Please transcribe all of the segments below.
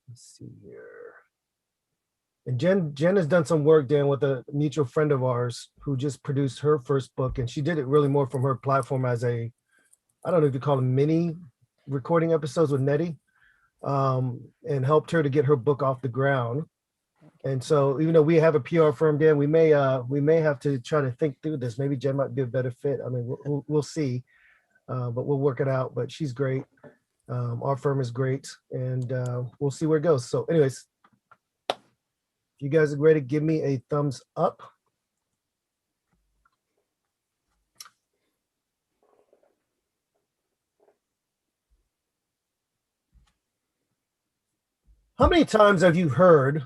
Let's see here. And Jen has done some work, Dan, with a mutual friend of ours who just produced her first book, and she did it really more from her platform as a, I don't know if you call them mini recording episodes with Nettie, and helped her to get her book off the ground. And so, even though we have a PR firm, Dan, we may have to try to think through this. Maybe Jen might be a better fit. I mean, we'll see, but we'll work it out. But she's great. Our firm is great, and we'll see where it goes. So, anyways, if you guys are ready, give me a thumbs up. How many times have you heard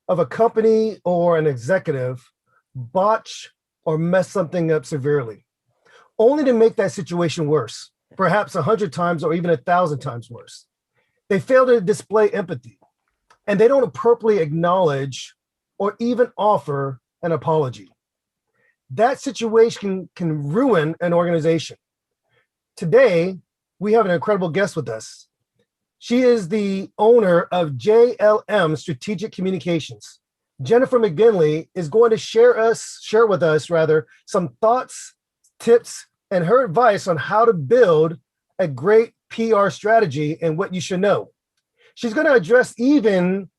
of a company or an executive botch or mess something up severely, only to make that situation worse, perhaps 100 times or even 1,000 times worse? They fail to display empathy, and they don't appropriately acknowledge or even offer an apology. That situation can ruin an organization. Today, we have an incredible guest with us. She is the owner of JLM Strategic Communications. Jennifer McGinley is going to share with us some thoughts, tips, and her advice on how to build a great PR strategy and what you should know. She's going to address even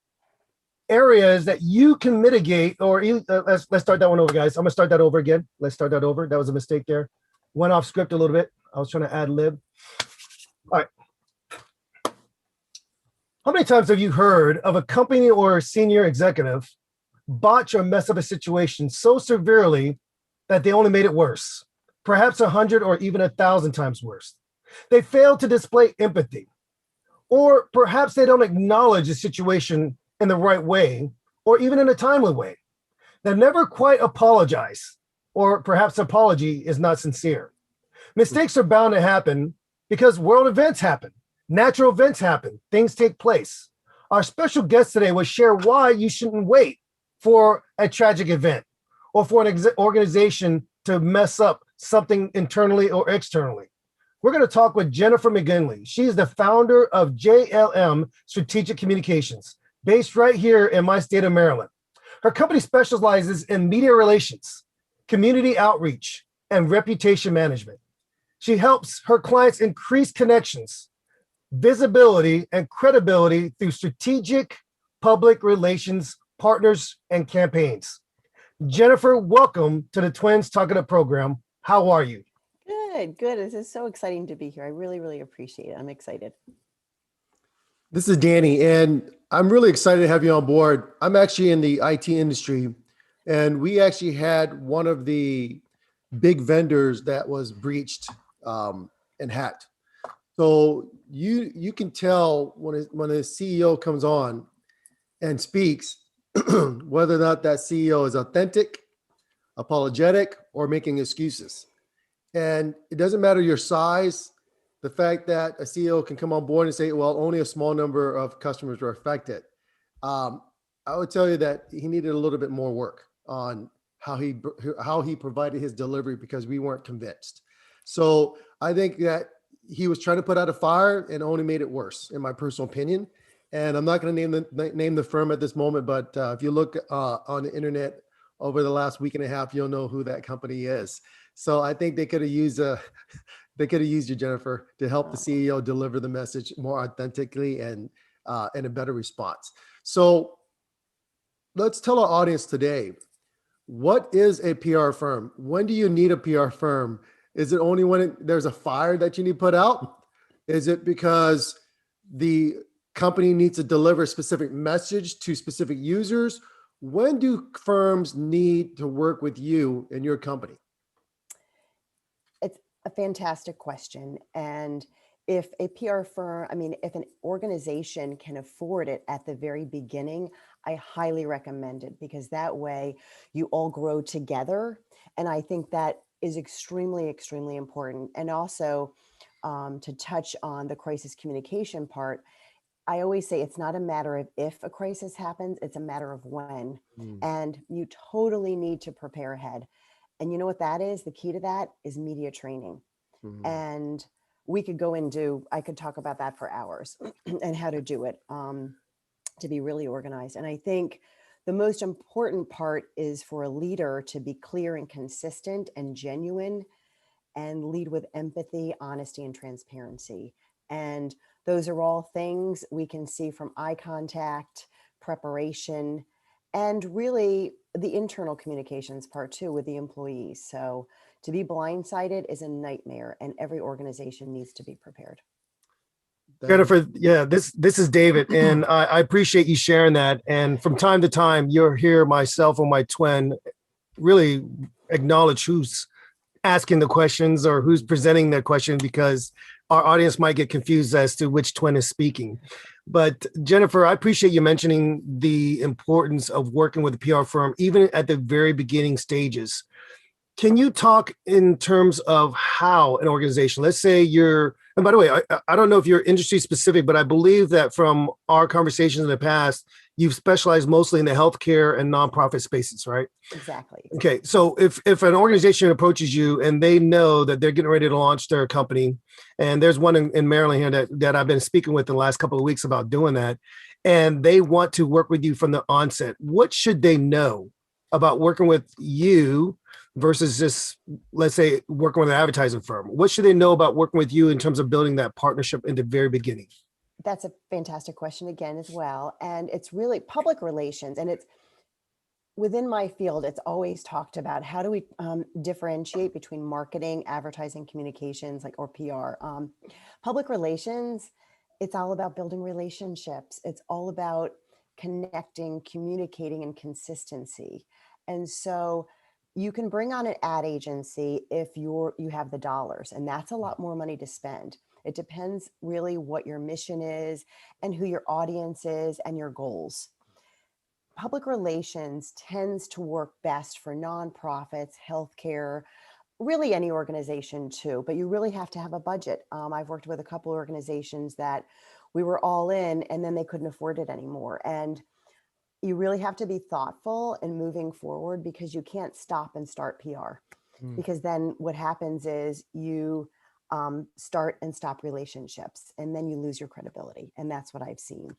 areas that you can mitigate, or let's start that one over, guys. I'm going to start that over again. Let's start that over. That was a mistake there. Went off script a little bit. I was trying to ad lib. All right. How many times have you heard of a company or a senior executive botch or mess up a situation so severely that they only made it worse, perhaps 100 or even 1,000 times worse? They fail to display empathy, or perhaps they don't acknowledge the situation in the right way, or even in a timely way. They never quite apologize, or perhaps apology is not sincere. Mistakes are bound to happen because world events happen. Natural events happen, things take place. Our special guest today will share why you shouldn't wait for a tragic event or for an organization to mess up something internally or externally. We're going to talk with Jennifer McGinley. She is the founder of JLM Strategic Communications, based right here in my state of Maryland. Her company specializes in media relations, community outreach, and reputation management. She helps her clients increase connections, visibility, and credibility through strategic public relations partners and campaigns. Jennifer, welcome to the Twins Talk It Up program. How are you? Good. This is so exciting to be here. I really, really appreciate it. I'm excited. This is Danny, and I'm really excited to have you on board. I'm actually in the IT industry, and we actually had one of the big vendors that was breached and hacked. So you can tell when a CEO comes on and speaks whether or not that CEO is authentic, apologetic, or making excuses. And it doesn't matter your size. The fact that a CEO can come on board and say, well, only a small number of customers were affected. I would tell you that he needed a little bit more work on how he provided his delivery, because we weren't convinced. So I think that he was trying to put out a fire and only made it worse, in my personal opinion. And I'm not going to name the firm at this moment, but if you look on the internet over the last week and a half, you'll know who that company is. So I think they could have used you, Jennifer, to help the CEO deliver the message more authentically and a better response. So let's tell our audience today, what is a PR firm? When do you need a PR firm? Is it only when there's a fire that you need put out? Is it because the company needs to deliver a specific message to specific users? When do firms need to work with you and your company? It's a fantastic question. And if a PR firm, if an organization can afford it at the very beginning, I highly recommend it, because that way you all grow together. And I think that is extremely, extremely important. And also to touch on the crisis communication part, I always say it's not a matter of if a crisis happens, it's a matter of when. And you totally need to prepare ahead. And you know what that is? The key to that is media training. And we could I could talk about that for hours and how to do it. to be really organized. And I think the most important part is for a leader to be clear and consistent and genuine, and lead with empathy, honesty, and transparency. And those are all things we can see from eye contact, preparation, and really the internal communications part too with the employees. So to be blindsided is a nightmare, and every organization needs to be prepared. That is, Jennifer, yeah, this is David, and I appreciate you sharing that. And from time to time, you'll hear myself or my twin really acknowledge who's asking the questions or who's presenting the question, because our audience might get confused as to which twin is speaking. But Jennifer, I appreciate you mentioning the importance of working with a PR firm, even at the very beginning stages. Can you talk in terms of how an organization, let's say you're, and by the way, I don't know if you're industry specific, but I believe that from our conversations in the past, you've specialized mostly in the healthcare and nonprofit spaces, right? Exactly. Okay, so if an organization approaches you and they know that they're getting ready to launch their company, and there's one in Maryland here that I've been speaking with in the last couple of weeks about doing that, and they want to work with you from the onset, what should they know about working with you versus just, let's say, working with an advertising firm? What should they know about working with you in terms of building that partnership in the very beginning? That's a fantastic question again as well. And it's really public relations, and it's within my field, it's always talked about how do we differentiate between marketing, advertising, communications, like or PR. Public relations, it's all about building relationships. It's all about connecting, communicating, and consistency. And so you can bring on an ad agency if you have the dollars, and that's a lot more money to spend. It depends really what your mission is and who your audience is and your goals. Public relations tends to work best for nonprofits, healthcare, really any organization too, but you really have to have a budget. I've worked with a couple of organizations that we were all in and then they couldn't afford it anymore. And you really have to be thoughtful in moving forward, because you can't stop and start PR, Mm. because then what happens is you start and stop relationships and then you lose your credibility. And that's what I've seen.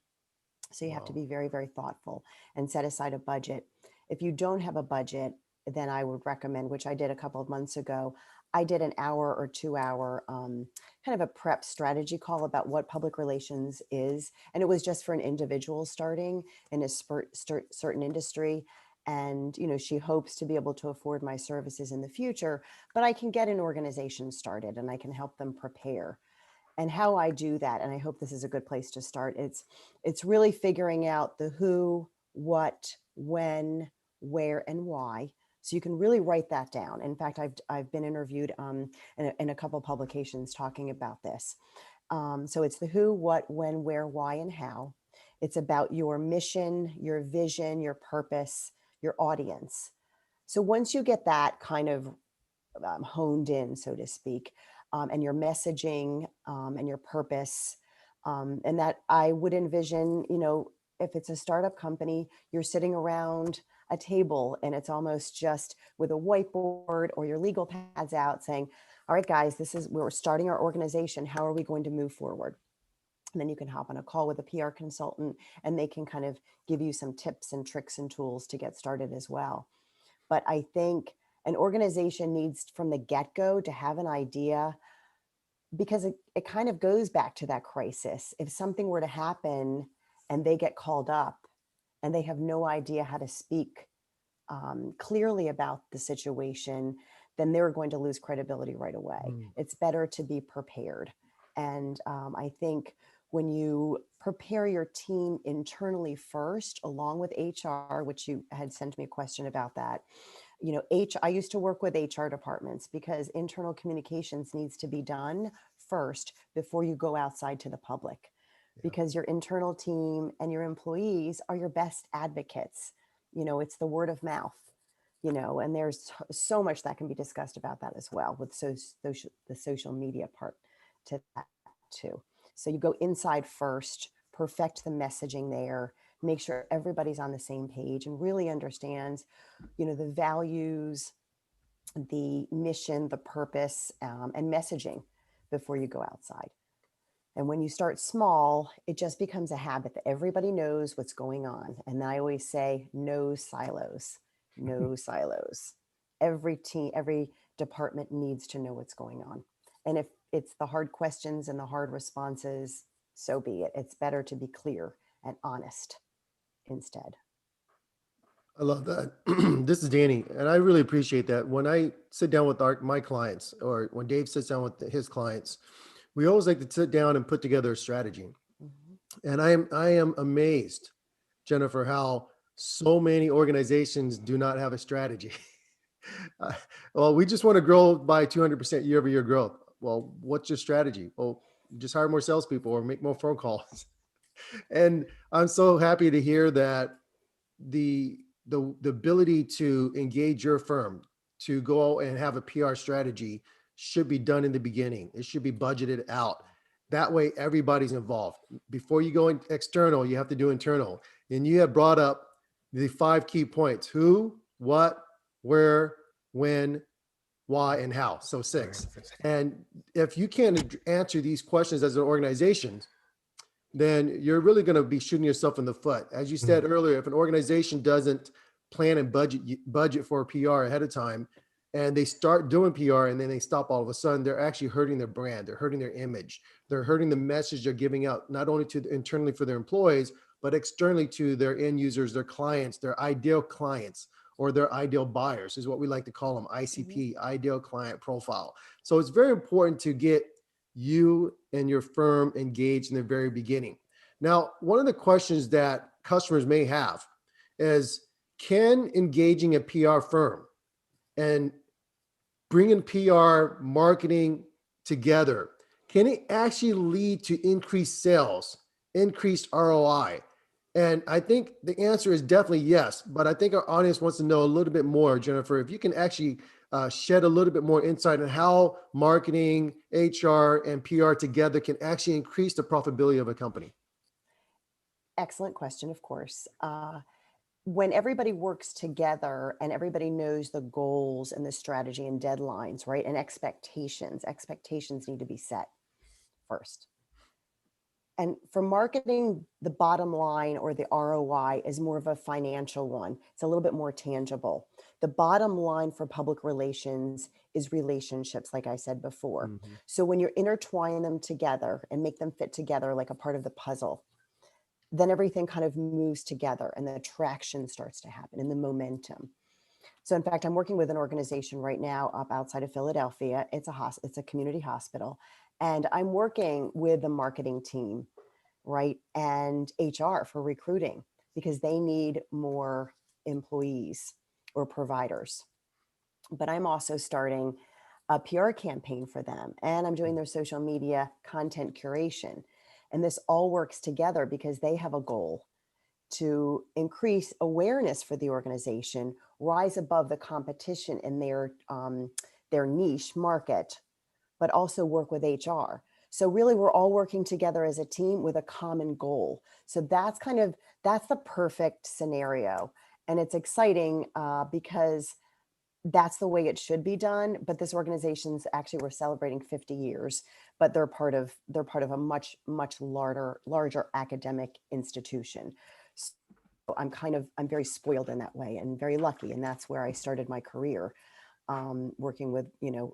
So you have to Wow. be very, very thoughtful and set aside a budget. If you don't have a budget, then I would recommend, which I did a couple of months ago, I did an hour or 2 hour kind of a prep strategy call about what public relations is. And it was just for an individual starting in a certain industry. And, she hopes to be able to afford my services in the future, but I can get an organization started and I can help them prepare. And how I do that, and I hope this is a good place to start, it's really figuring out the who, what, when, where, and why. So you can really write that down. In fact, I've been interviewed in a couple of publications talking about this. So it's the who, what, when, where, why, and how. It's about your mission, your vision, your purpose, your audience. So once you get that kind of honed in, so to speak, and your messaging and your purpose. And that I would envision, if it's a startup company, you're sitting around a table and it's almost just with a whiteboard or your legal pads out saying, all right, guys, we're starting our organization. How are we going to move forward? And then you can hop on a call with a PR consultant and they can kind of give you some tips and tricks and tools to get started as well. But I think an organization needs from the get-go to have an idea, because it kind of goes back to that crisis. If something were to happen and they get called up and they have no idea how to speak clearly about the situation, then they're going to lose credibility right away. Mm. It's better to be prepared. And I think when you prepare your team internally first, along with HR, which you had sent me a question about that, I used to work with HR departments because internal communications needs to be done first before you go outside to the public, Yeah. because your internal team and your employees are your best advocates. It's the word of mouth, and there's so much that can be discussed about that as well with the social media part to that too. So you go inside first, perfect the messaging there, make sure everybody's on the same page and really understands, the values, the mission, the purpose, and messaging before you go outside. And when you start small, it just becomes a habit that everybody knows what's going on. And I always say, no silos, no silos. Every team, every department needs to know what's going on. And if it's the hard questions and the hard responses, so be it. It's better to be clear and honest instead. I love that. This is Danny, and I really appreciate that. When I sit down with my clients, or when Dave sits down with his clients, we always like to sit down and put together a strategy. Mhm. And I am amazed, Jennifer, how so many organizations do not have a strategy. Uh, well, we just want to grow by 200% year-over-year growth. Well, what's your strategy? Well, just hire more salespeople or make more phone calls. And I'm so happy to hear that the ability to engage your firm to go and have a PR strategy should be done in the beginning. It should be budgeted out. That way, everybody's involved. Before you go external, you have to do internal. And you have brought up the 5 key points: who, what, where, when, why, and how. So 6. And if you can't answer these questions as an organization, then you're really going to be shooting yourself in the foot. As you said earlier, if an organization doesn't plan and budget for PR ahead of time, and they start doing PR and then they stop all of a sudden, they're actually hurting their brand. They're hurting their image. They're hurting the message they're giving out, not only to internally for their employees, but externally to their end users, their clients, their ideal clients, or their ideal buyers is what we like to call them, ICP, ideal client profile. So it's very important to get you and your firm engaged in the very beginning. Now, one of the questions that customers may have is, can engaging a PR firm and bringing PR marketing together, can it actually lead to increased sales, increased ROI? And I think the answer is definitely yes, but I think our audience wants to know a little bit more, Jennifer, if you can actually shed a little bit more insight on how marketing, HR, and PR together can actually increase the profitability of a company. Excellent question, of course. When everybody works together and everybody knows the goals and the strategy and deadlines, right? And expectations need to be set first. And for marketing, the bottom line or the ROI is more of a financial one. It's a little bit more tangible. The bottom line for public relations is relationships, like I said before. Mm-hmm. So when you're intertwining them together and make them fit together like a part of the puzzle, then everything kind of moves together and the traction starts to happen and the momentum. So in fact, I'm working with an organization right now up outside of Philadelphia. It's a community hospital. And I'm working with the marketing team, right? And HR for recruiting, because they need more employees or providers. But I'm also starting a PR campaign for them, and I'm doing their social media content curation. And this all works together because they have a goal to increase awareness for the organization, rise above the competition in their niche market, but also work with HR. So really, we're all working together as a team with a common goal. So that's the perfect scenario, and it's exciting because that's the way it should be done. But this organization's actually, we're celebrating 50 years, but they're part of a much larger academic institution. So I'm very spoiled in that way and very lucky, and that's where I started my career, working with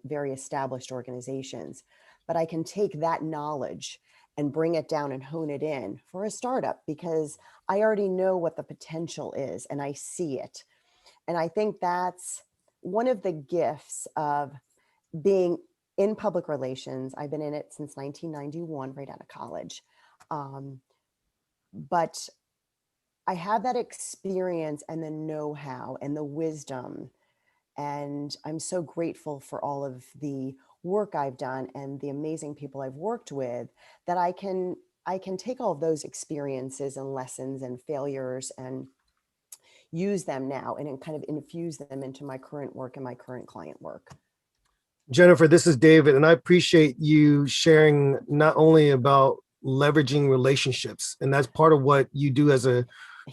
very established organizations. But I can take that knowledge and bring it down and hone it in for a startup because I already know what the potential is and I see it. And I think that's one of the gifts of being in public relations. I've been in it since 1991, right out of college. But I have that experience and the know-how and the wisdom. And I'm so grateful for all of the work I've done and the amazing people I've worked with, that I can take all of those experiences and lessons and failures and use them now and kind of infuse them into my current work and my current client work. Jennifer, this is David, and I appreciate you sharing not only about leveraging relationships, and that's part of what you do as a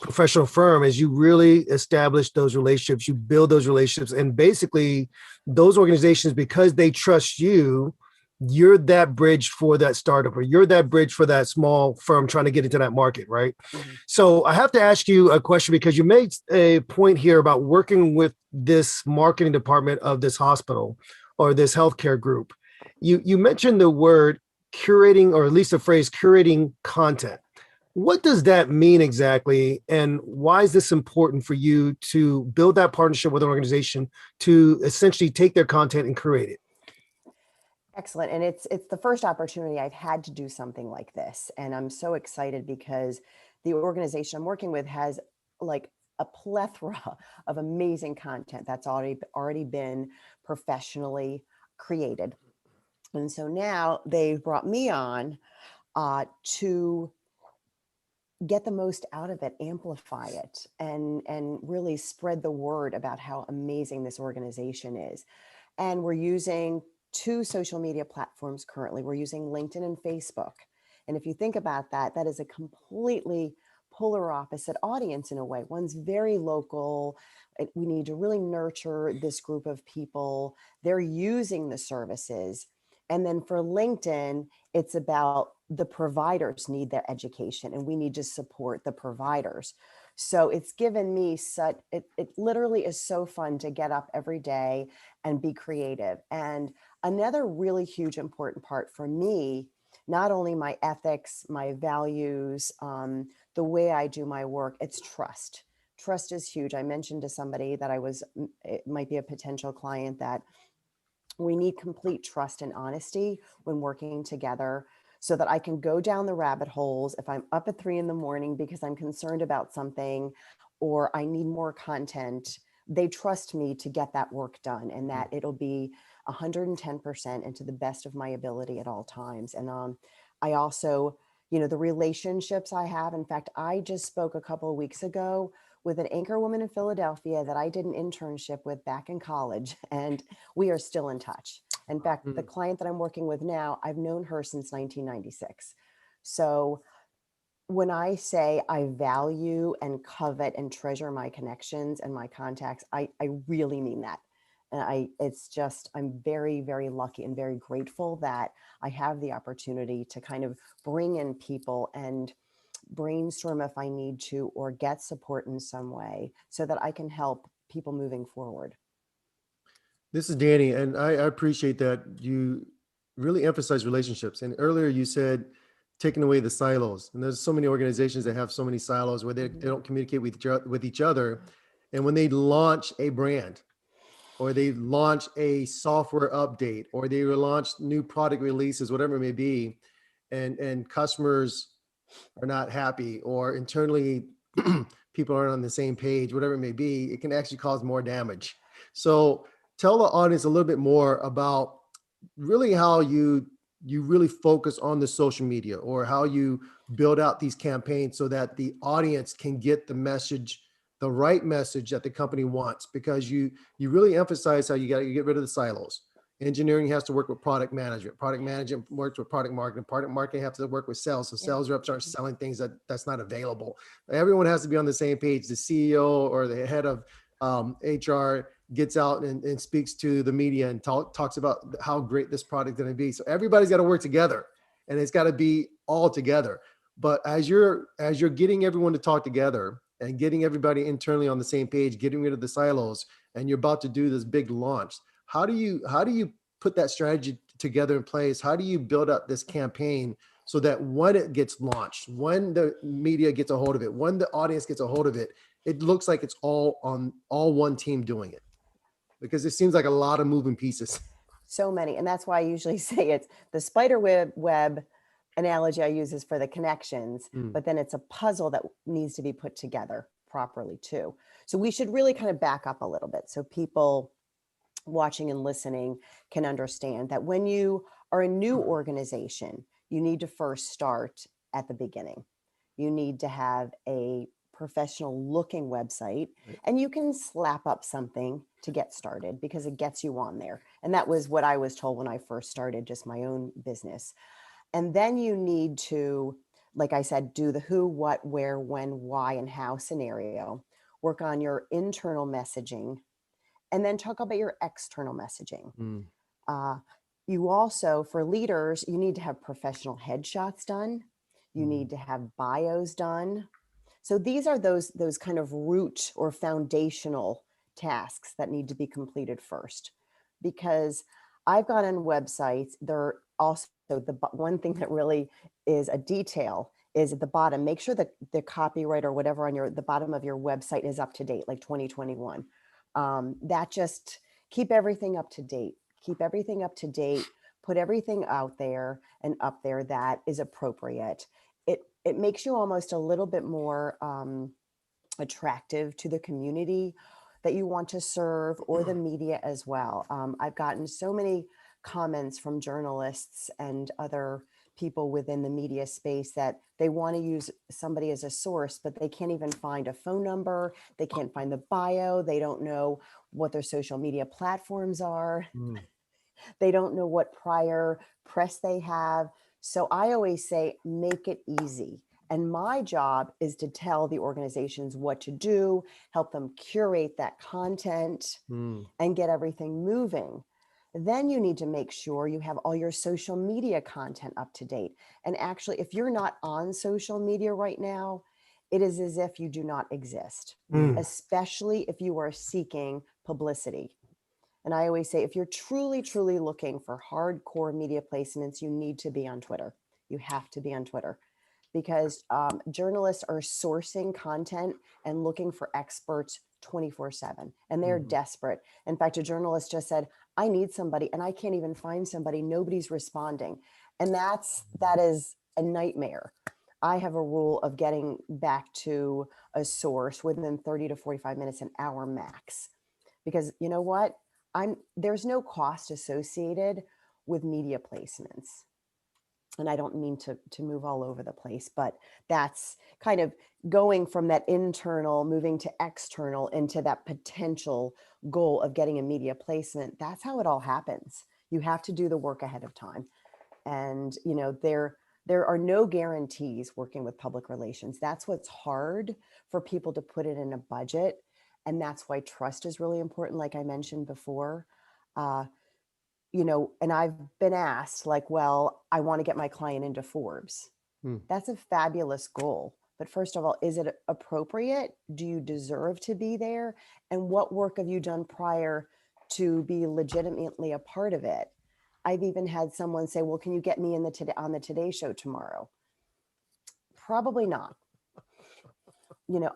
professional firm, is you really establish those relationships, you build those relationships, and basically those organizations, because they trust you, you're that bridge for that startup, or you're that bridge for that small firm trying to get into that market, right? Mhm. So I have to ask you a question, because you made a point here about working with this marketing department of this hospital or this healthcare group. You mentioned the word curating, or at least the phrase curating content. What does that mean exactly? And why is this important for you to build that partnership with an organization to essentially take their content and create it? Excellent. And it's the first opportunity I've had to do something like this. And I'm so excited because the organization I'm working with has like a plethora of amazing content that's already been professionally created. And so now they've brought me on to get the most out of it, amplify it, and really spread the word about how amazing this organization is. And we're using two social media platforms currently. We're using LinkedIn and Facebook. And if you think about that, that is a completely polar opposite audience in a way. One's very local. We need to really nurture this group of people. They're using the services. And then for LinkedIn, it's about the providers need their education and we need to support the providers. So it's given me it literally is so fun to get up every day and be creative. And another really huge important part for me, not only my ethics, my values, the way I do my work, it's trust. Trust is huge. I mentioned to somebody that it might be a potential client, that we need complete trust and honesty when working together, so that I can go down the rabbit holes if I'm up at 3 a.m. because I'm concerned about something or I need more content. They trust me to get that work done, and that it'll be 110% and to the best of my ability at all times. And I also, the relationships I have. In fact, I just spoke a couple of weeks ago with an anchor woman in Philadelphia that I did an internship with back in college, and we are still in touch. In fact, the client that I'm working with now, I've known her since 1996. So when I say I value and covet and treasure my connections and my contacts, I really mean that. And I'm very, very lucky and very grateful that I have the opportunity to kind of bring in people and brainstorm if I need to, or get support in some way so that I can help people moving forward. This is Danny, and I appreciate that you really emphasize relationships. And earlier you said taking away the silos. And there's so many organizations that have so many silos where they don't communicate with each other. And when they launch a brand, or they launch a software update, or they launch new product releases, whatever it may be, and customers are not happy, or internally people aren't on the same page, whatever it may be, it can actually cause more damage. So tell the audience a little bit more about really how you really focus on the social media, or how you build out these campaigns so that the audience can get the message, the right message that the company wants, because you really emphasize how you got to get rid of the silos. Engineering has to work with product management. Product management works with product marketing. Product marketing has to work with sales. So Yeah. sales reps aren't selling things that's not available. Everyone has to be on the same page. The CEO or the head of HR gets out and speaks to the media and talks about how great this product is going to be. So everybody's got to work together, and it's got to be all together. But as you're getting everyone to talk together and getting everybody internally on the same page, getting rid of the silos, and you're about to do this big launch, how do you put that strategy together in place? How do you build up this campaign so that when it gets launched, when the media gets a hold of it, when the audience gets a hold of it, it looks like it's all one team doing it? Because it seems like a lot of moving pieces. So many. And that's why I usually say it's the spider web analogy I use is for the connections, but then it's a puzzle that needs to be put together properly too. So we should really kind of back up a little bit so people watching and listening can understand that when you are a new organization, you need to first start at the beginning. You need to have a professional looking website, and you can slap up something to get started because it gets you on there. And that was what I was told when I first started just my own business. And then you need to, like I said, do the who, what, where, when, why, and how scenario, work on your internal messaging, and then talk about your external messaging. Uh, You also, for leaders, you need to have professional headshots done. You Mhm. need to have bios done. So these are those kind of root or foundational tasks that need to be completed first. Because I've gone on websites, they're also one thing that really is a detail is at the bottom. Make sure that the copyright or whatever on the bottom of your website is up to date, like 2021. That just keep everything up to date. Keep everything up to date. Put everything out there and up there that is appropriate. It makes you almost a little bit more attractive to the community that you want to serve or the media as well. I've gotten so many comments from journalists and other people within the media space that they want to use somebody as a source, but they can't even find a phone number. They can't find the bio. They don't know what their social media platforms are. Mm. They don't know what prior press they have. So I always say, make it easy. And my job is to tell the organizations what to do, help them curate that content Mm. and get everything moving. Then you need to make sure you have all your social media content up to date. And actually, if you're not on social media right now, it is as if you do not exist, especially if you are seeking publicity. And I always say, if you're truly, truly looking for hardcore media placements, you need to be on Twitter. You have to be on Twitter because journalists are sourcing content and looking for experts 24/7, and they're desperate. In fact, a journalist just said, I need somebody and I can't even find somebody. Nobody's responding. And that is a nightmare. I have a rule of getting back to a source within 30 to 45 minutes, an hour max. Because you know what? There's no cost associated with media placements. And I don't mean to move all over the place, but that's kind of going from that internal, moving to external into that potential goal of getting a media placement. That's how it all happens. You have to do the work ahead of time. And, there are no guarantees working with public relations. That's what's hard for people to put it in a budget. And that's why trust is really important, like I mentioned before. Uh, and I've been asked, like, well, I want to get my client into Forbes. Mm. That's a fabulous goal. But first of all, is it appropriate? Do you deserve to be there? And what work have you done prior to be legitimately a part of it? I've even had someone say, well, can you get me on the Today Show tomorrow? Probably not.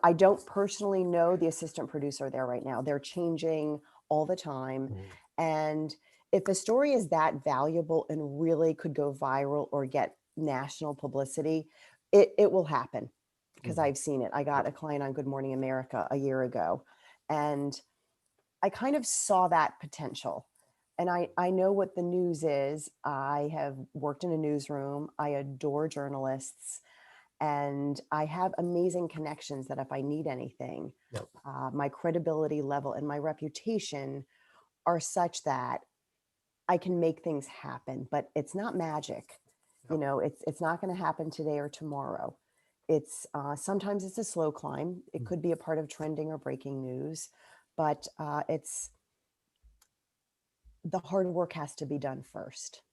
I don't personally know the assistant producer there right now. They're changing all the time. And if a story is that valuable and really could go viral or get national publicity, it will happen because I've seen it. I got a client on Good Morning America a year ago, and I kind of saw that potential. And I know what the news is. I have worked in a newsroom. I adore journalists. And I have amazing connections that if I need anything, Yep. my credibility level and my reputation are such that I can make things happen. But it's not magic. It's not going to happen today or tomorrow. It's sometimes it's a slow climb. It could be a part of trending or breaking news, but it's the hard work has to be done first.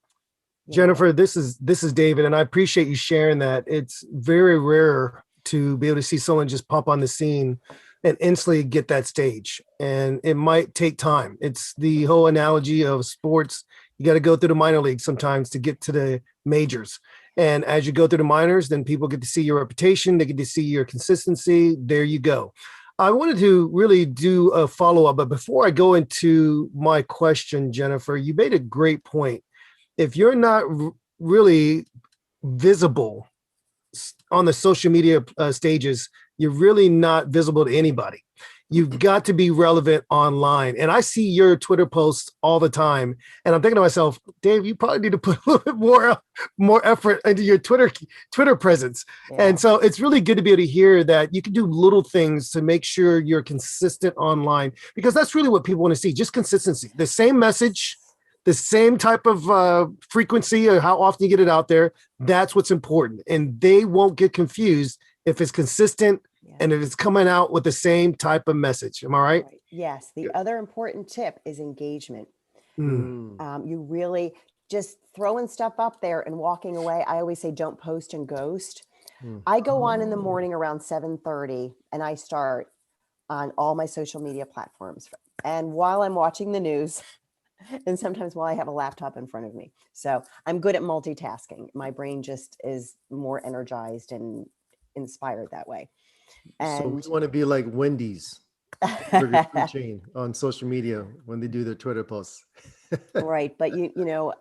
Jennifer, this is David, and I appreciate you sharing that. It's very rare to be able to see someone just pop on the scene and instantly get that stage. And it might take time. It's the whole analogy of sports. You got to go through the minor leagues sometimes to get to the majors. And as you go through the minors, then people get to see your reputation. They get to see your consistency. There you go. I wanted to really do a follow-up, but before I go into my question, Jennifer, you made a great point. If you're not really visible on the social media stages, you're really not visible to anybody. You've got to be relevant online. And I see your Twitter posts all the time. And I'm thinking to myself, Dave, you probably need to put a little bit more effort into your Twitter presence. Yeah. And so it's really good to be able to hear that you can do little things to make sure you're consistent online, because that's really what people want to see, just consistency. The same message, the same type of frequency or how often you get it out there. That's what's important. And they won't get confused if it's consistent and if it's coming out with the same type of message. Am I right? Yes. The other important tip is engagement. Mm. You really just throwing stuff up there and walking away. I always say, don't post and ghost. Hmm. I go on in the morning around 7:30 and I start on all my social media platforms. And while I'm watching the news, and sometimes while I have a laptop in front of me. So I'm good at multitasking. My brain just is more energized and inspired that way. So we And want to be like Wendy's burger food chain on social media when they do their Twitter posts. right. But you know,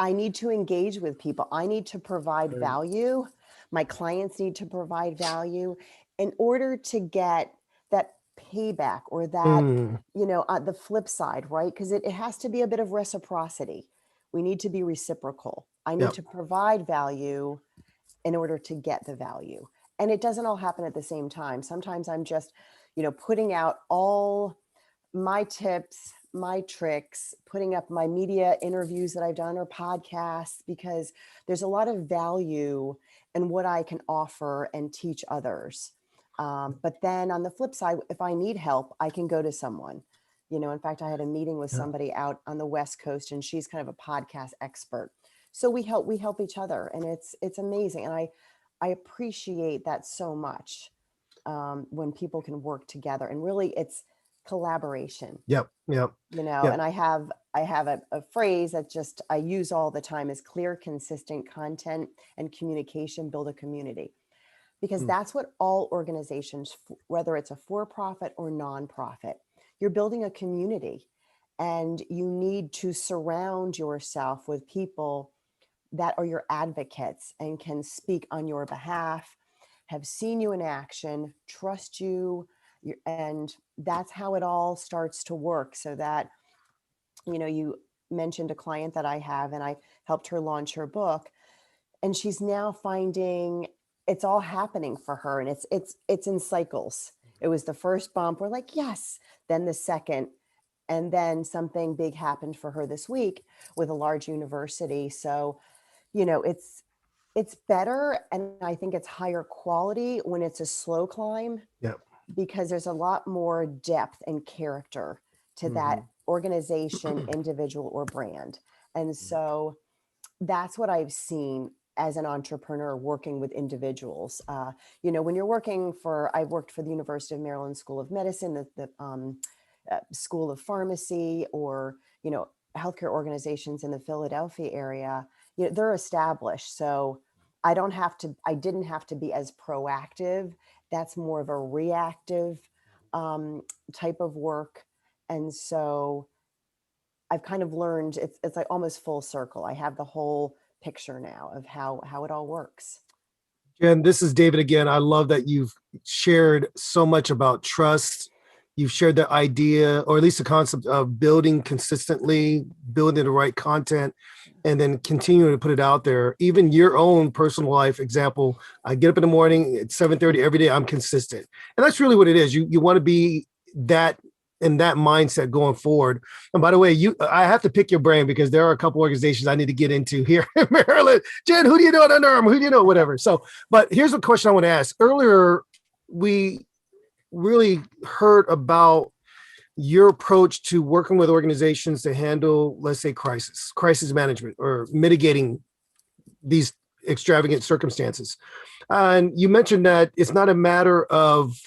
I need to engage with people. I need to provide Right. value. My clients need to provide value in order to get that payback or that, Mm, you know, the flip side, right? Because it has to be a bit of reciprocity. We need to be reciprocal. I need yep. to provide value in order to get the value. And it doesn't all happen at the same time. Sometimes I'm just, you know, putting out all my tips, my tricks, putting up my media interviews that I've done or podcasts, because there's a lot of value in what I can offer and teach others. But then on the flip side, if I need help, I can go to someone. You know, in fact, I had a meeting with Yeah. somebody out on the West Coast, and she's kind of a podcast expert. So we help each other, and it's amazing. And I appreciate that so much, when people can work together, and really it's collaboration, Yep. Yep. you know. Yep. And I have a phrase that just I use all the time is clear, consistent content and communication build a community, because Hmm. that's what all organizations, whether it's a for-profit or nonprofit, you're building a community, and you need to surround yourself with people that are your advocates and can speak on your behalf, have seen you in action, trust you, and that's how it all starts to work. So that, you know, you mentioned a client that I have, and I helped her launch her book, and she's now finding it's all happening for her, and it's in cycles. It was the first bump, we're like, yes, then the second, and then something big happened for her this week with a large university. So, you know, it's better, and I think it's higher quality when it's a slow climb, Yep. because there's a lot more depth and character to that Mhm. organization, individual, or brand. And so that's what I've seen as an entrepreneur working with individuals. You know, when you're working for, I worked for the University of Maryland School of Medicine, the School of Pharmacy, or, you know, healthcare organizations in the Philadelphia area. You know, they're established. So I didn't have to be as proactive. That's more of a reactive um, type of work. And so I've kind of learned it's like almost full circle. I have the whole picture now of how it all works. Jen, this is David again. I love that you've shared so much about trust. You've shared the idea, or at least the concept of building consistently, building the right content, and then continuing to put it out there. Even your own personal life example, I get up in the morning at 7:30 every day, I'm consistent. And that's really what it is. You want to be that in that mindset going forward. And by the way, I have to pick your brain because there are a couple organizations I need to get into here in Maryland. Jen, who do you know at Under Armour? Who do you know? Whatever. So, but here's a question I want to ask. Earlier, we really heard about your approach to working with organizations to handle, let's say, crisis management, or mitigating these extravagant circumstances. And you mentioned that it's not a matter of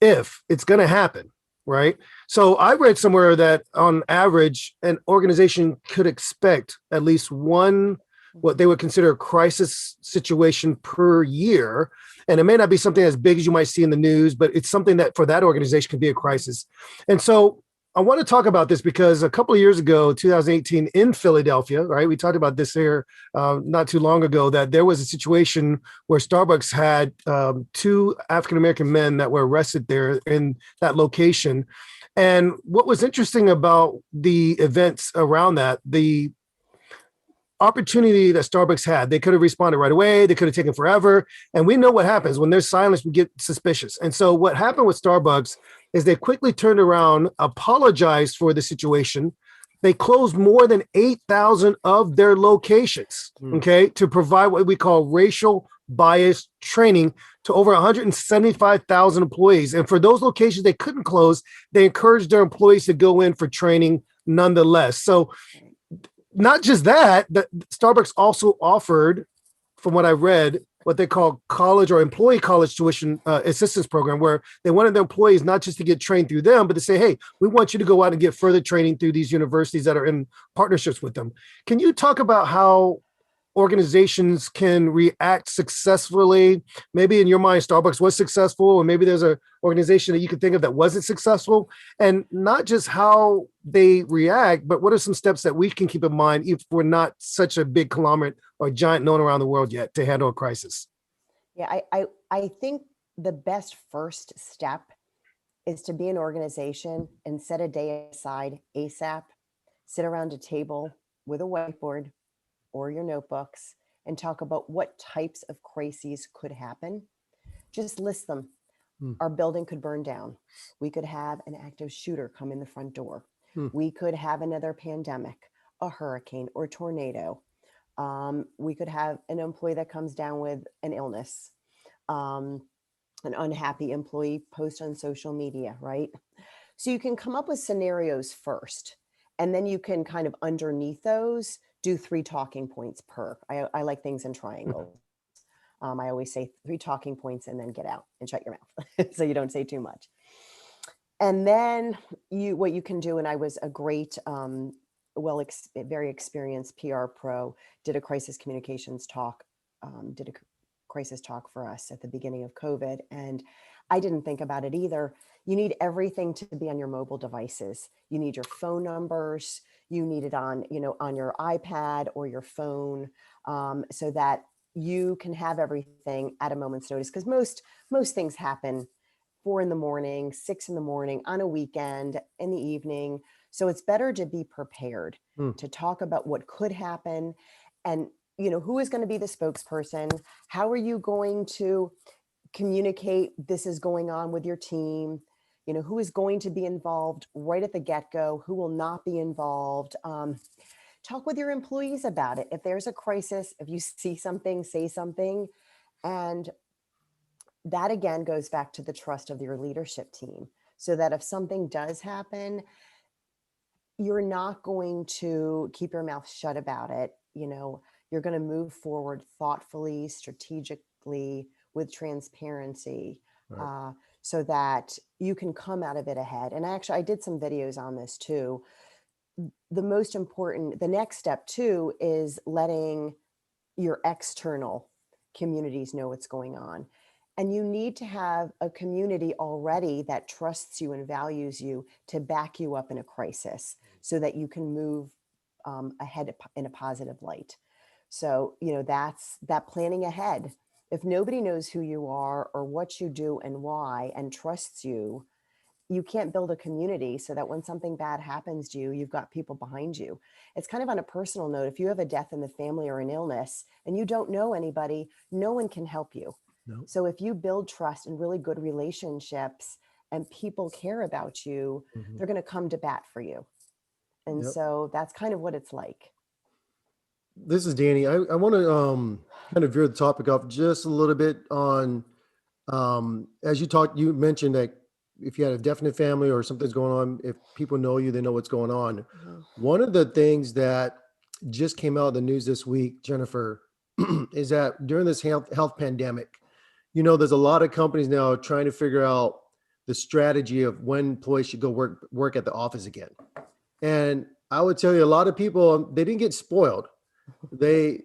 if, it's going to happen, right? So I read somewhere that on average, an organization could expect at least one, what they would consider a crisis situation per year. And it may not be something as big as you might see in the news, but it's something that for that organization can be a crisis. And so I want to talk about this because a couple of years ago, 2018 in Philadelphia, right? We talked about this here not too long ago, that there was a situation where Starbucks had two African-American men that were arrested there in that location. And what was interesting about the events around that, the opportunity that Starbucks had, they could have responded right away. They could have taken forever. And we know what happens when there's silence, we get suspicious. And so what happened with Starbucks is they quickly turned around, apologized for the situation. They closed more than 8,000 of their locations, okay, to provide what we call racial bias training to over 175,000 employees. And for those locations they couldn't close, they encouraged their employees to go in for training nonetheless. So not just that, Starbucks also offered, from what I read, what they call college or employee college tuition assistance program, where they wanted their employees not just to get trained through them, but to say, hey, we want you to go out and get further training through these universities that are in partnerships with them. Can you talk about how organizations can react successfully? Maybe in your mind, Starbucks was successful, or maybe there's an organization that you could think of that wasn't successful, and not just how they react, but what are some steps that we can keep in mind if we're not such a big conglomerate or giant known around the world yet to handle a crisis? Yeah, I think the best first step is to be an organization and set a day aside ASAP, sit around a table with a whiteboard or your notebooks and talk about what types of crises could happen. Just list them. Hmm. Our building could burn down. We could have an active shooter come in the front door. Hmm. We could have another pandemic, a hurricane or tornado. We could have an employee that comes down with an illness, an unhappy employee post on social media, right? So you can come up with scenarios first, and then you can kind of underneath those do 3 talking points per. I like things in triangles. I always say 3 talking points and then get out and shut your mouth so you don't say too much. And then what you can do, and I was a great, very experienced PR pro, did a crisis communications talk, did a crisis talk for us at the beginning of COVID. And I didn't think about it either. You need everything to be on your mobile devices. You need your phone numbers. You need it on, on your iPad or your phone, so that you can have everything at a moment's notice. Because most things happen 4 a.m, 6 a.m, on a weekend, in the evening. So it's better to be prepared to talk about what could happen, and who is going to be the spokesperson. How are you going to communicate this is going on with your team? Who is going to be involved right at the get-go, who will not be involved. Talk with your employees about it. If there's a crisis, if you see something, say something. And that again goes back to the trust of your leadership team, so that if something does happen, you're not going to keep your mouth shut about it. You're going to move forward thoughtfully, strategically, with transparency, Right. so that you can come out of it ahead. And I did some videos on this too. The next step too is letting your external communities know what's going on. And you need to have a community already that trusts you and values you to back you up in a crisis, so that you can move ahead in a positive light. So, that's that planning ahead. If nobody knows who you are or what you do and why and trusts you, you can't build a community so that when something bad happens to you, you've got people behind you. It's kind of on a personal note. If you have a death in the family or an illness and you don't know anybody, no one can help you. No. So if you build trust and really good relationships and people care about you, they're going to come to bat for you. And Yep. so that's kind of what it's like. This is Danny. I want to kind of veer the topic off just a little bit on, as you mentioned that if you had a definite family or something's going on, if people know you, they know what's going on. One of the things that just came out of the news this week, Jennifer, is that during this health pandemic, there's a lot of companies now trying to figure out the strategy of when employees should go work at the office again. And I would tell you, a lot of people, they didn't get spoiled. They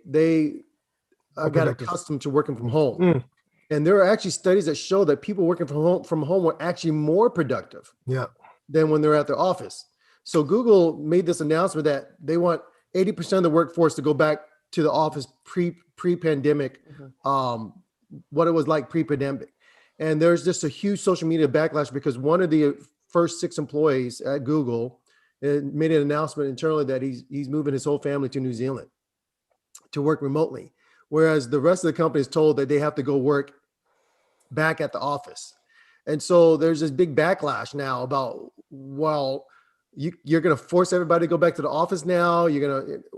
got accustomed to working from home. And there are actually studies that show that people working from home were actually more productive than when they're at their office. So Google made this announcement that they want 80% of the workforce to go back to the office pre-pandemic, what it was like pre-pandemic. And there's just a huge social media backlash because one of the first 6 employees at Google made an announcement internally that he's moving his whole family to New Zealand to work remotely, whereas the rest of the company is told that they have to go work back at the office. And so there's this big backlash now about, well, you're going to force everybody to go back to the office now.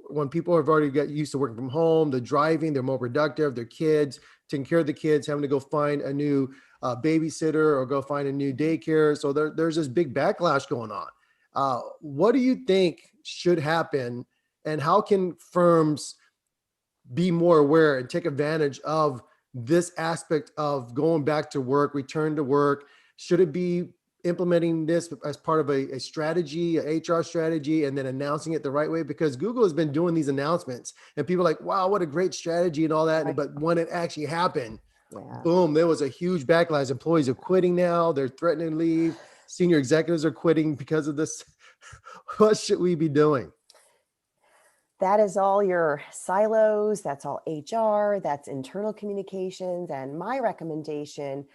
When people have already got used to working from home, they're driving, they're more productive, their kids, taking care of the kids, having to go find a new babysitter or go find a new daycare. So there's this big backlash going on. What do you think should happen And how can firms be more aware and take advantage of this aspect of going back to work, return to work? Should it be implementing this as part of a strategy, a HR strategy, and then announcing it the right way? Because Google has been doing these announcements and people are like, wow, what a great strategy and all that. Right. But when it actually happened, Yeah. boom, there was a huge backlash. Employees are quitting now. They're threatening to leave. Senior executives are quitting because of this. What should we be doing? That is all your silos, that's all HR, that's internal communications. And my recommendation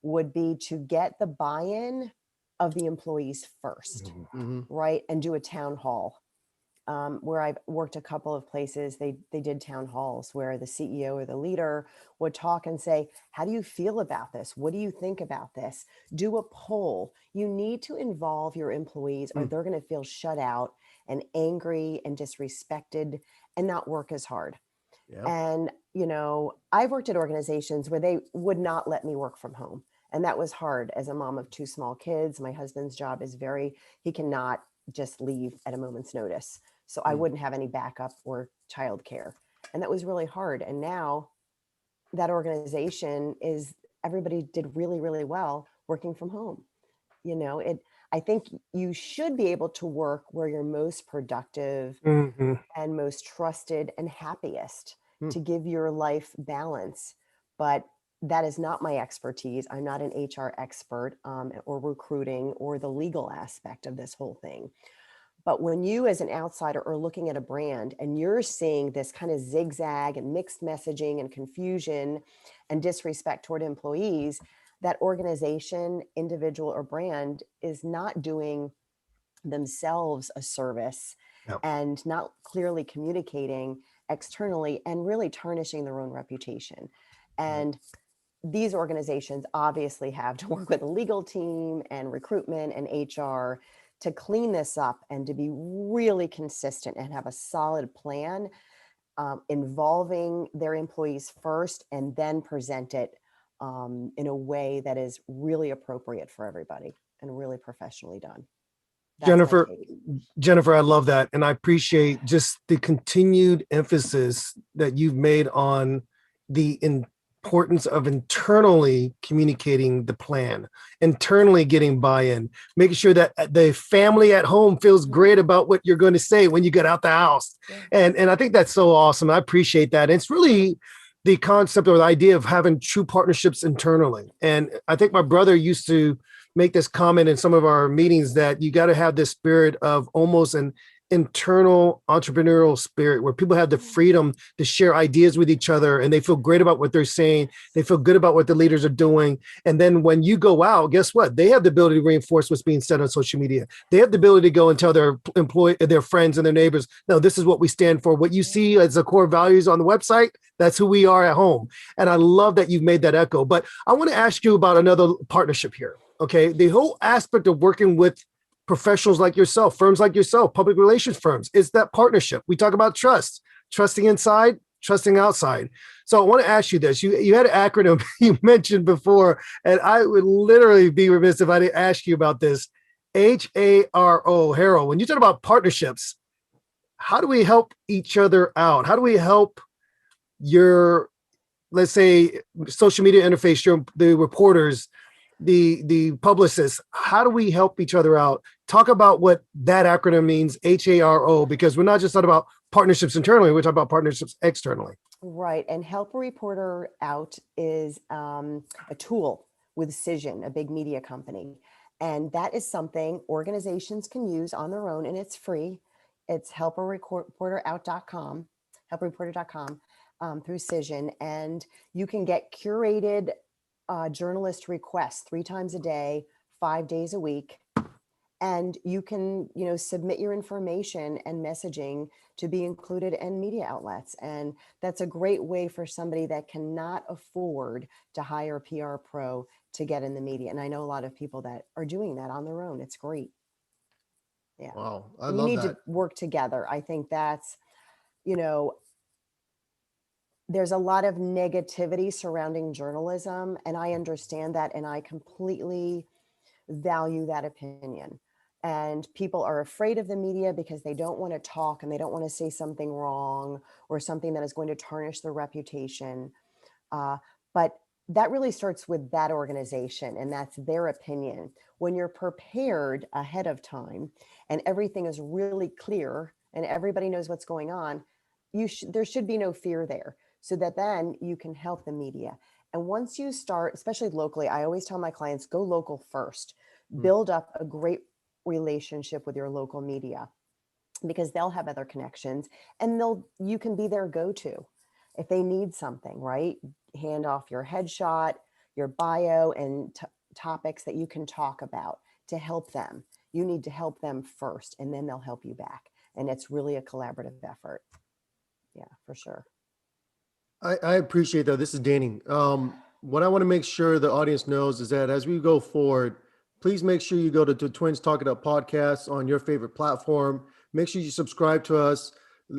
would be to get the buy-in of the employees first, Mm-hmm. right? And do a town hall. Where I've worked a couple of places, they did town halls where the CEO or the leader would talk and say, how do you feel about this? What do you think about this? Do a poll. You need to involve your employees or they're going to feel shut out and angry and disrespected and not work as hard. Yeah. And, I've worked at organizations where they would not let me work from home. And that was hard as a mom of two small kids. My husband's job is he cannot just leave at a moment's notice. So I wouldn't have any backup or childcare. And that was really hard. And now that organization everybody did really, really well working from home. I think you should be able to work where you're most productive Mhm. and most trusted and happiest Hmm. to give your life balance. But that is not my expertise. I'm not an HR expert or recruiting or the legal aspect of this whole thing. But when you as an outsider are looking at a brand and you're seeing this kind of zigzag and mixed messaging and confusion and disrespect toward employees, that organization, individual, or brand is not doing themselves a service Yep. and not clearly communicating externally and really tarnishing their own reputation. And these organizations obviously have to work with a legal team and recruitment and HR to clean this up and to be really consistent and have a solid plan involving their employees first and then present it in a way that is really appropriate for everybody and really professionally done. That's my Jennifer, take. Jennifer, I love that. And I appreciate just the continued emphasis that you've made on the importance of internally communicating the plan, internally getting buy-in, making sure that the family at home feels great about what you're going to say when you get out the house. Yeah. And I think that's so awesome. I appreciate that. It's really the concept or the idea of having true partnerships internally. And I think my brother used to make this comment in some of our meetings that you got to have this spirit of almost an internal entrepreneurial spirit where people have the freedom to share ideas with each other and they feel great about what they're saying. They feel good about what the leaders are doing. And then when you go out, guess what? They have the ability to reinforce what's being said on social media. They have the ability to go and tell their their friends and their neighbors, no, this is what we stand for. What you see as the core values on the website, that's who we are at home. And I love that you've made that echo. But I want to ask you about another partnership here. Okay. The whole aspect of working with professionals like yourself, firms like yourself, public relations firms, is that partnership. We talk about trust, trusting inside, trusting outside. So I want to ask you this. You had an acronym you mentioned before, and I would literally be remiss if I didn't ask you about this. HARO, HARO. When you talk about partnerships, how do we help each other out? How do we help your, let's say, social media interface, the reporters, the publicists? How do we help each other out? Talk about what that acronym means, HARO, because we're not just talking about partnerships internally, we're talking about partnerships externally. Right. And Help a Reporter Out is a tool with Cision, a big media company. And that is something organizations can use on their own, and it's free. It's helpareporterout.com, helpareporter.com through Cision. And you can get curated journalist requests 3 times a day, 5 days a week. And you can, submit your information and messaging to be included in media outlets. And that's a great way for somebody that cannot afford to hire a PR pro to get in the media. And I know a lot of people that are doing that on their own. It's great. Yeah. Wow. I And you love need that. to work together. I think that's, there's a lot of negativity surrounding journalism, and I understand that, and I completely value that opinion. And people are afraid of the media because they don't want to talk and they don't want to say something wrong or something that is going to tarnish their reputation. But that really starts with that organization, and that's their opinion. When you're prepared ahead of time and everything is really clear and everybody knows what's going on, there should be no fear there, so that then you can help the media. And once you start, especially locally, I always tell my clients, go local first. Build up a great relationship with your local media, because they'll have other connections and you can be their go-to if they need something, right? Hand off your headshot, your bio, and topics that you can talk about to help them. You need to help them first, and then they'll help you back. And it's really a collaborative effort. Yeah, for sure. I appreciate that. This is Danny. What I want to make sure the audience knows is that as we go forward, please make sure you go to Twins Talk It Up podcast on your favorite platform. Make sure you subscribe to us,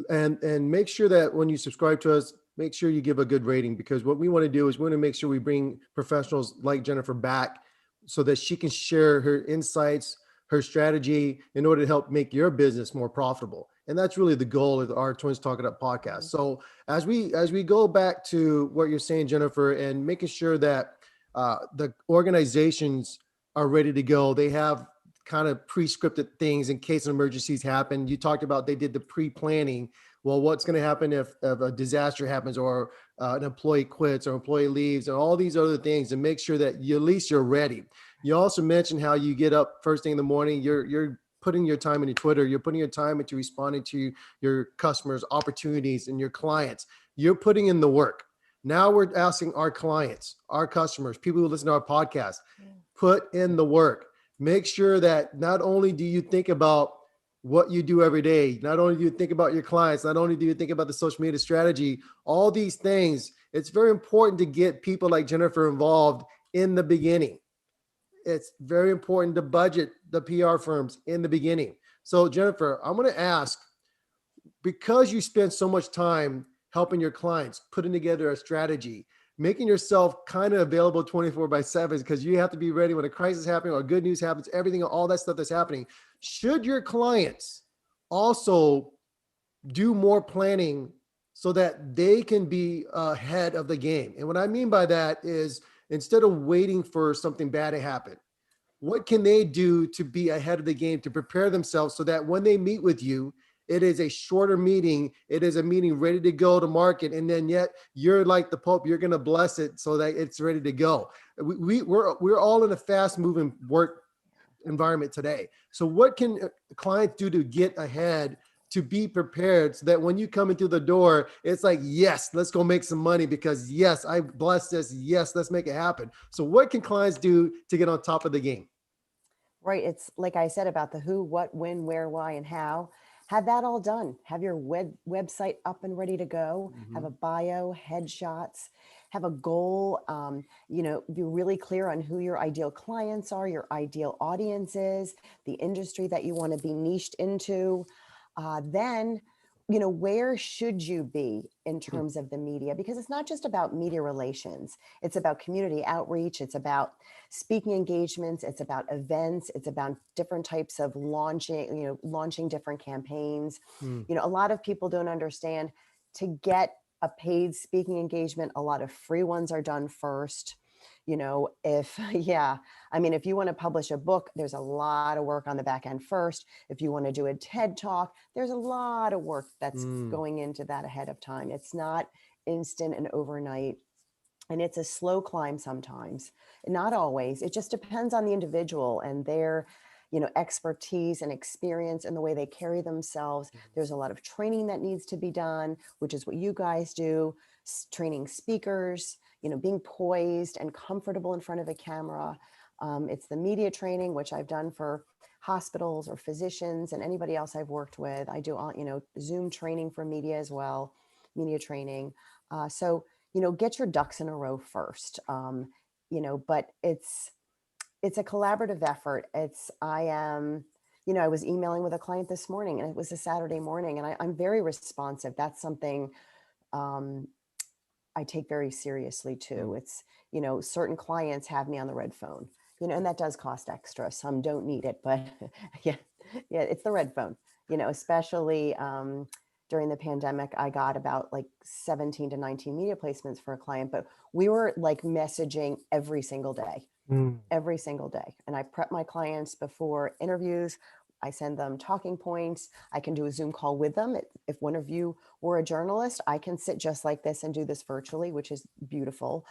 and make sure that when you subscribe to us, make sure you give a good rating, because what we want to do is we want to make sure we bring professionals like Jennifer back so that she can share her insights, her strategy in order to help make your business more profitable. And that's really the goal of our Twins Talk It Up podcast. So as we go back to what you're saying, Jennifer, and making sure that the organizations are ready to go, they have kind of pre-scripted things in case emergencies happen. You talked about they did the pre-planning. Well, what's going to happen if a disaster happens, or an employee quits, or employee leaves, and all these other things, and make sure that at least you're ready. You also mentioned how you get up first thing in the morning. You're putting your time into Twitter. You're putting your time into responding to your customers' opportunities and your clients. You're putting in the work. Now we're asking our clients, our customers, people who listen to our podcast, put in the work. Make sure that not only do you think about what you do every day, not only do you think about your clients, not only do you think about the social media strategy, all these things, it's very important to get people like Jennifer involved in the beginning. It's very important to budget the PR firms in the beginning. So Jennifer, I'm going to ask, because you spend so much time helping your clients, putting together a strategy, making yourself kind of available 24/7, because you have to be ready when a crisis happens or good news happens, everything, all that stuff that's happening. Should your clients also do more planning so that they can be ahead of the game? And what I mean by that is, instead of waiting for something bad to happen, what can they do to be ahead of the game, to prepare themselves so that when they meet with you, it is a shorter meeting. It is a meeting ready to go to market. And then yet you're like the Pope, you're going to bless it so that it's ready to go. We're all in a fast moving work environment today. So what can clients do to get ahead, to be prepared, so that when you come into the door, it's like, yes, let's go make some money, because yes, I bless this. Yes, let's make it happen. So what can clients do to get on top of the game? Right. It's like I said about the who, what, when, where, why, and how. Have that all done. Have your website up and ready to go. Have a bio, headshots, have a goal. Be really clear on who your ideal clients are, your ideal audience is, the industry that you want to be niched into. Then, where should you be in terms of the media? Because it's not just about media relations. It's about community outreach. It's about speaking engagements. It's about events. It's about different types of launching different campaigns. Mm. A lot of people don't understand, to get a paid speaking engagement, a lot of free ones are done first. If you want to publish a book, there's a lot of work on the back end first. If you want to do a TED talk, there's a lot of work that's going into that ahead of time. It's not instant and overnight. And it's a slow climb sometimes, not always. It just depends on the individual and their, expertise and experience and the way they carry themselves. There's a lot of training that needs to be done, which is what you guys do, training speakers, being poised and comfortable in front of a camera. It's the media training, which I've done for hospitals or physicians and anybody else I've worked with. I do, Zoom training for media as well, media training. So get your ducks in a row first. But it's a collaborative effort. I was emailing with a client this morning, and it was a Saturday morning, and I'm very responsive. That's something I take very seriously too. It's, certain clients have me on the red phone and that does cost extra. Some don't need it, but yeah, it's the red phone, especially during the pandemic, I got about like 17 to 19 media placements for a client, but we were like messaging every single day, every single day. And I prep my clients before interviews. I send them talking points. I can do a Zoom call with them. If one of you were a journalist, I can sit just like this and do this virtually, which is beautiful.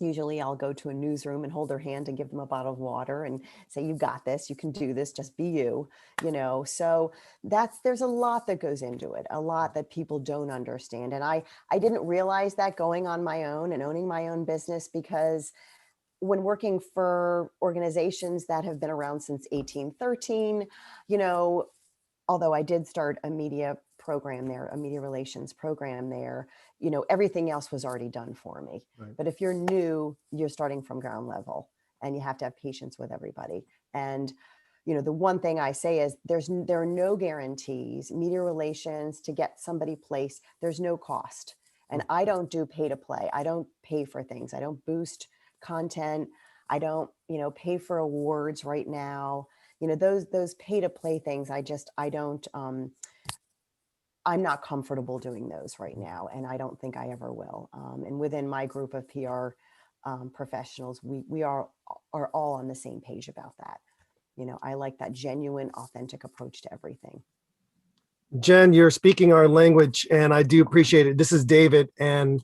Usually I'll go to a newsroom and hold their hand and give them a bottle of water and say, you got this, you can do this, just be you, so there's a lot that goes into it, a lot that people don't understand. And I didn't realize that going on my own and owning my own business, because when working for organizations that have been around since 1813, although I did start a media program there, a media relations program there, everything else was already done for me. Right. But if you're new, you're starting from ground level and you have to have patience with everybody. And, the one thing I say is there are no guarantees. Media relations, to get somebody placed, there's no cost. And I don't do pay to play. I don't pay for things. I don't boost content. I don't, pay for awards right now. Those pay to play things, I'm not comfortable doing those right now. And I don't think I ever will. And within my group of PR professionals, we are all on the same page about that. I like that genuine, authentic approach to everything. Jen, you're speaking our language, and I do appreciate it. This is David, and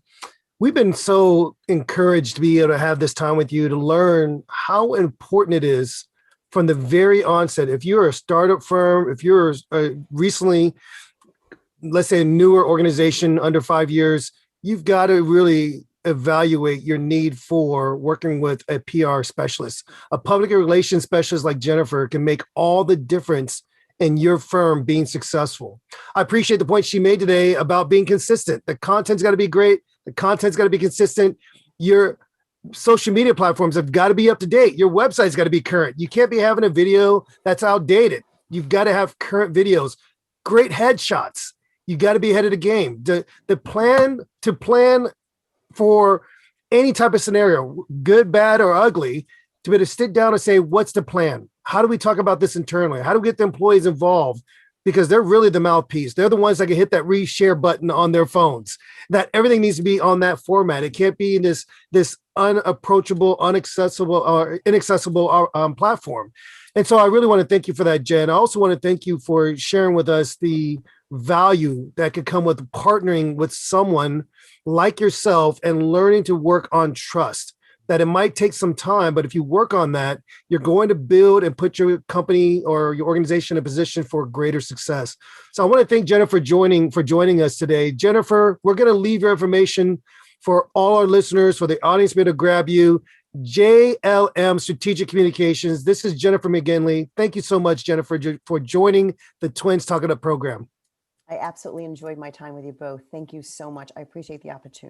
we've been so encouraged to be able to have this time with you to learn how important it is from the very onset. If you're a startup firm, if you're recently, let's say, a newer organization under 5 years, you've got to really evaluate your need for working with a PR specialist. A public relations specialist like Jennifer can make all the difference in your firm being successful. I appreciate the point she made today about being consistent. The content's got to be great. The content's got to be consistent. Your social media platforms have got to be up to date. Your website's got to be current. You can't be having a video that's outdated. You've got to have current videos, great headshots. You got to be ahead of the game. The plan for any type of scenario, good, bad, or ugly, to be able to sit down and say, what's the plan? How do we talk about this internally? How do we get the employees involved? Because they're really the mouthpiece. They're the ones that can hit that reshare button on their phones. That everything needs to be on that format. It can't be in this unapproachable, inaccessible platform. And so I really want to thank you for that, Jen. I also want to thank you for sharing with us the value that could come with partnering with someone like yourself and learning to work on trust. That it might take some time, but if you work on that, you're going to build and put your company or your organization in a position for greater success. So I want to thank Jennifer for joining us today. Jennifer, we're going to leave your information for all our listeners, for the audience to be able to grab you. JLM Strategic Communications. This is Jennifer McGinley. Thank you so much, Jennifer, for joining the Twins Talking Up program. I absolutely enjoyed my time with you both. Thank you so much. I appreciate the opportunity.